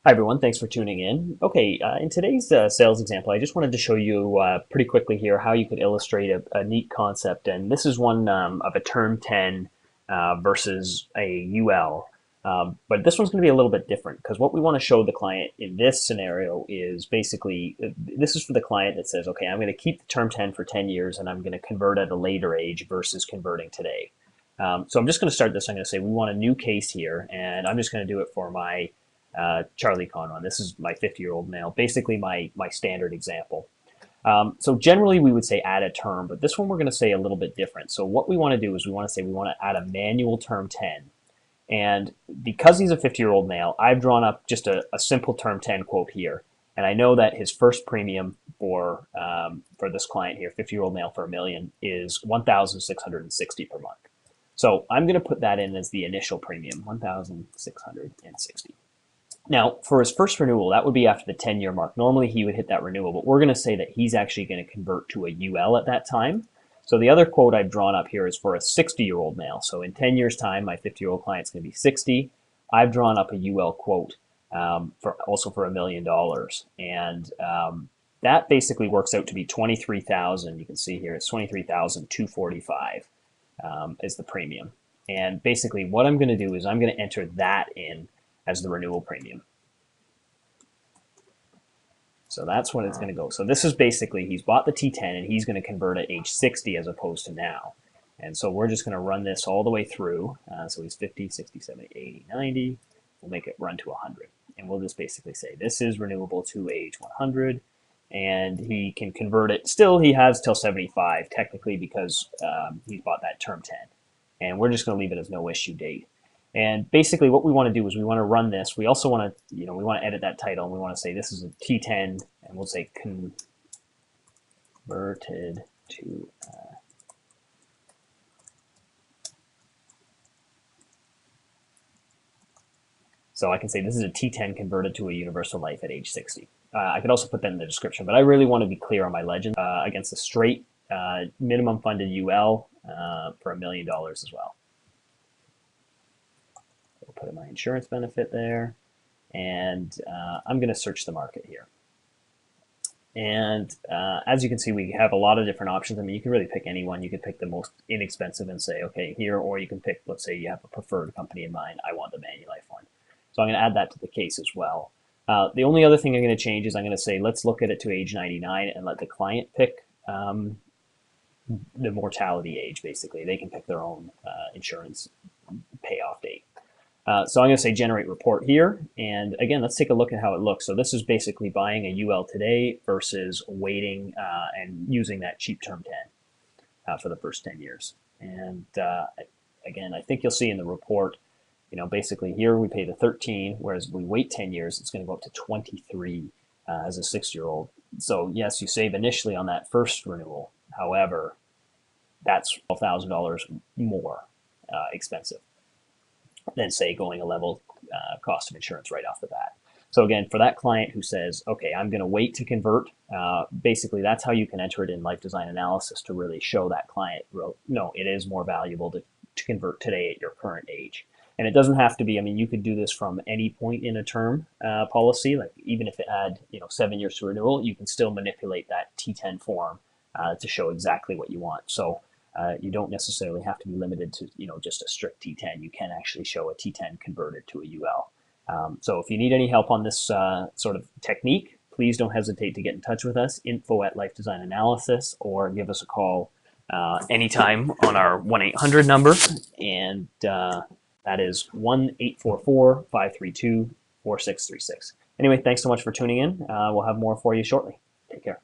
Hi everyone, thanks for tuning in. Okay, in today's sales example, I just wanted to show you pretty quickly here how you could illustrate a neat concept. And this is one of a term 10 versus a UL. But this one's going to be a little bit different because what we want to show the client in this scenario is basically, this is for the client that says, okay, I'm going to keep the term 10 for 10 years and I'm going to convert at a later age versus converting today. So I'm just going to start this. I'm going to say we want a new case here, and I'm just going to do it for my Charlie Conron. This is my 50-year-old male, basically my standard example. So generally we would say add a term, but this one we're going to say a little bit different. So what we want to do is we want to say we want to add a manual term 10. And because he's a 50-year-old male, I've drawn up just a simple term 10 quote here. And I know that his first premium for this client here, 50-year-old male for $1 million, is $1,660 per month. So I'm going to put that in as the initial premium, $1,660. Now, for his first renewal, that would be after the 10-year mark. Normally, he would hit that renewal, but we're going to say that he's actually going to convert to a UL at that time. So the other quote I've drawn up here is for a 60-year-old male. So in 10 years' time, my 50-year-old client's going to be 60. I've drawn up a UL quote also for $1 million. And that basically works out to be 23,000. You can see here it's 23,245 is the premium. And basically what I'm going to do is I'm going to enter that in as the renewal premium. So that's what it's going to go. So this is basically, he's bought the T10 and he's going to convert at age 60 as opposed to now. And so we're just going to run this all the way through. So he's 50, 60, 70, 80, 90. We'll make it run to 100. And we'll just basically say this is renewable to age 100. And he can convert it. Still, he has till 75 technically because he's bought that term 10. And we're just going to leave it as no issue date. And basically what we want to do is we want to run this. We also want to, we want to edit that title, and we want to say this is a T10, and we'll say converted to so I can say this is a T10 converted to a universal life at age 60. I could also put that in the description, but I really want to be clear on my legend against a straight minimum funded UL for $1 million as well. Put in my insurance benefit there, and I'm going to search the market here. And as you can see, we have a lot of different options. I mean, you can really pick any one. You could pick the most inexpensive and say, okay, here, or you can pick, let's say you have a preferred company in mind. I want the Manulife one. So I'm going to add that to the case as well. The only other thing I'm going to change is I'm going to say, let's look at it to age 99 and let the client pick the mortality age, basically. They can pick their own insurance payoff date. So I'm going to say generate report here. And again, let's take a look at how it looks. So this is basically buying a UL today versus waiting and using that cheap term 10 for the first 10 years. And again, I think you'll see in the report, basically here we pay the 13, whereas if we wait 10 years, it's going to go up to 23 as a 6-year-old. So yes, you save initially on that first renewal. However, that's $12,000 more expensive than say going a level cost of insurance right off the bat. So again, for that client who says, okay, I'm going to wait to convert, basically that's how you can enter it in Life Design Analysis to really show that client, no, it is more valuable to convert today at your current age. And it doesn't have to be, I mean, you could do this from any point in a term policy, like even if it had 7 years to renewal, you can still manipulate that T10 form to show exactly what you want. So you don't necessarily have to be limited to just a strict T10. You can actually show a T10 converted to a UL. So if you need any help on this sort of technique, please don't hesitate to get in touch with us, info@Life Design Analysis, or give us a call anytime on our 1-800 number, and that is 1-844-532-4636. Anyway, thanks so much for tuning in. We'll have more for you shortly. Take care.